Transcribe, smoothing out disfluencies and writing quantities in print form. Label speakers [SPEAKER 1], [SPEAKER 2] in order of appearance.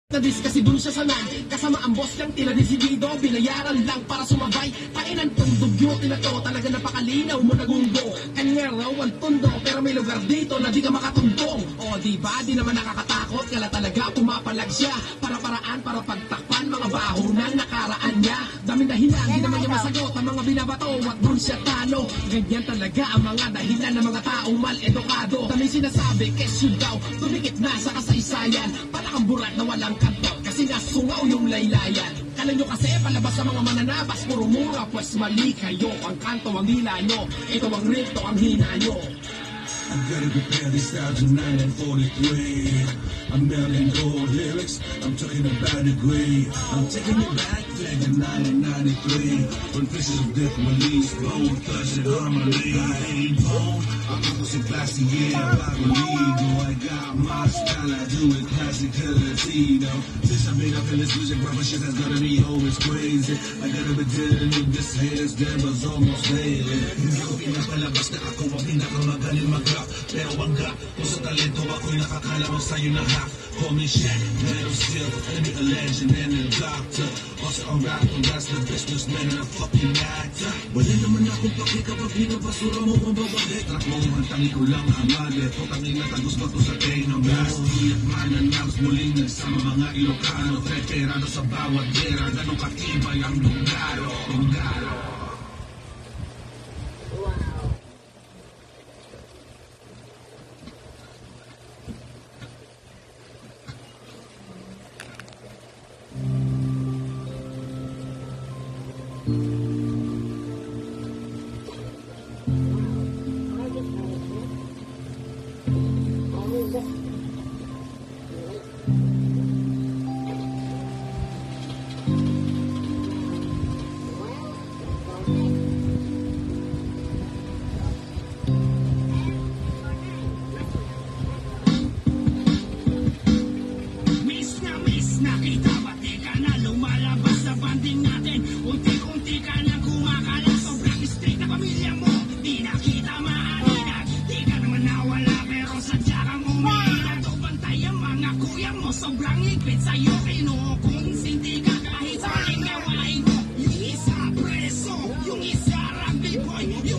[SPEAKER 1] Nadis kasi dun siya sanay, kasama ang boss niyang tila desidido, binayaran lang para sumabay. Kainan tong dugyo, tinato talaga napakalinaw mo nagundo. Kanya raw ang tundo, pero may lugar dito na di ka makatundong. O diba, di naman nakakatakot, kala talaga pumapalag siya. Para-paraan, para pagtakpan, mga baho ng nakaraan niya. Daming dahilan, di naman niya masagot ang mga binabato, at dun siya talo. Ganyan talaga ang mga dahilan ng mga taong mal-edukado. Daming sinasabi, kesyo daw, tumikit na sa kasaysayan. Palakang burat na walang kanto, kasi nasungaw yung laylayan. Kala nyo kasi palabas sa mga mananabas, puro mura, pues mali kayo. Ang kanto ang hila nyo, ito ang rito ang hina nyo.
[SPEAKER 2] I'm gonna prepare this out to 1943. I'm melting gold lyrics, I'm talking about the grade. I'm taking it back to 1993. When pieces of death released, bone, touch and harmony. Bone, I'm using plastic, yeah, I believe. I got my style, I do it classicality. Now, since I made up in this music, rubber shit has gotta be always crazy. I gotta be dealing with this hands, there was almost daily. Hindi ko pinapalabas na ako ang pinakamagaling mag-rap. Pero wag ka, kung sa talento ako'y nakakala mo sa'yo na hack. Call me Shaq, man of steel, and a legend and a doctor. Also a rapper, that's the businessman and a fucking actor. Wala naman akong paki kapag pinapasura mo ang babae. Track mo ang tangi ko lang ang mali. Putangin na tagos ba to sa day ng gas? Iyak mananams muling nagsama mga Ilocano. Treperado sa bawat gera, ganong katibay ang Lunggaro. Lunggaro.
[SPEAKER 3] Nakita ba di ka na lumalabas sa banding natin? Unti-unti ka na kumakala, sobrang strict na pamilya mo. Di na kita maaninag, di ka naman nawala pero sadya kang umiinag. O bantay ang mga kuya mo, sobrang higpit sa'yo. Kinukonsinti ka kahit sa aking gawain mo. Yung isa preso, yung isa rugby boy, yung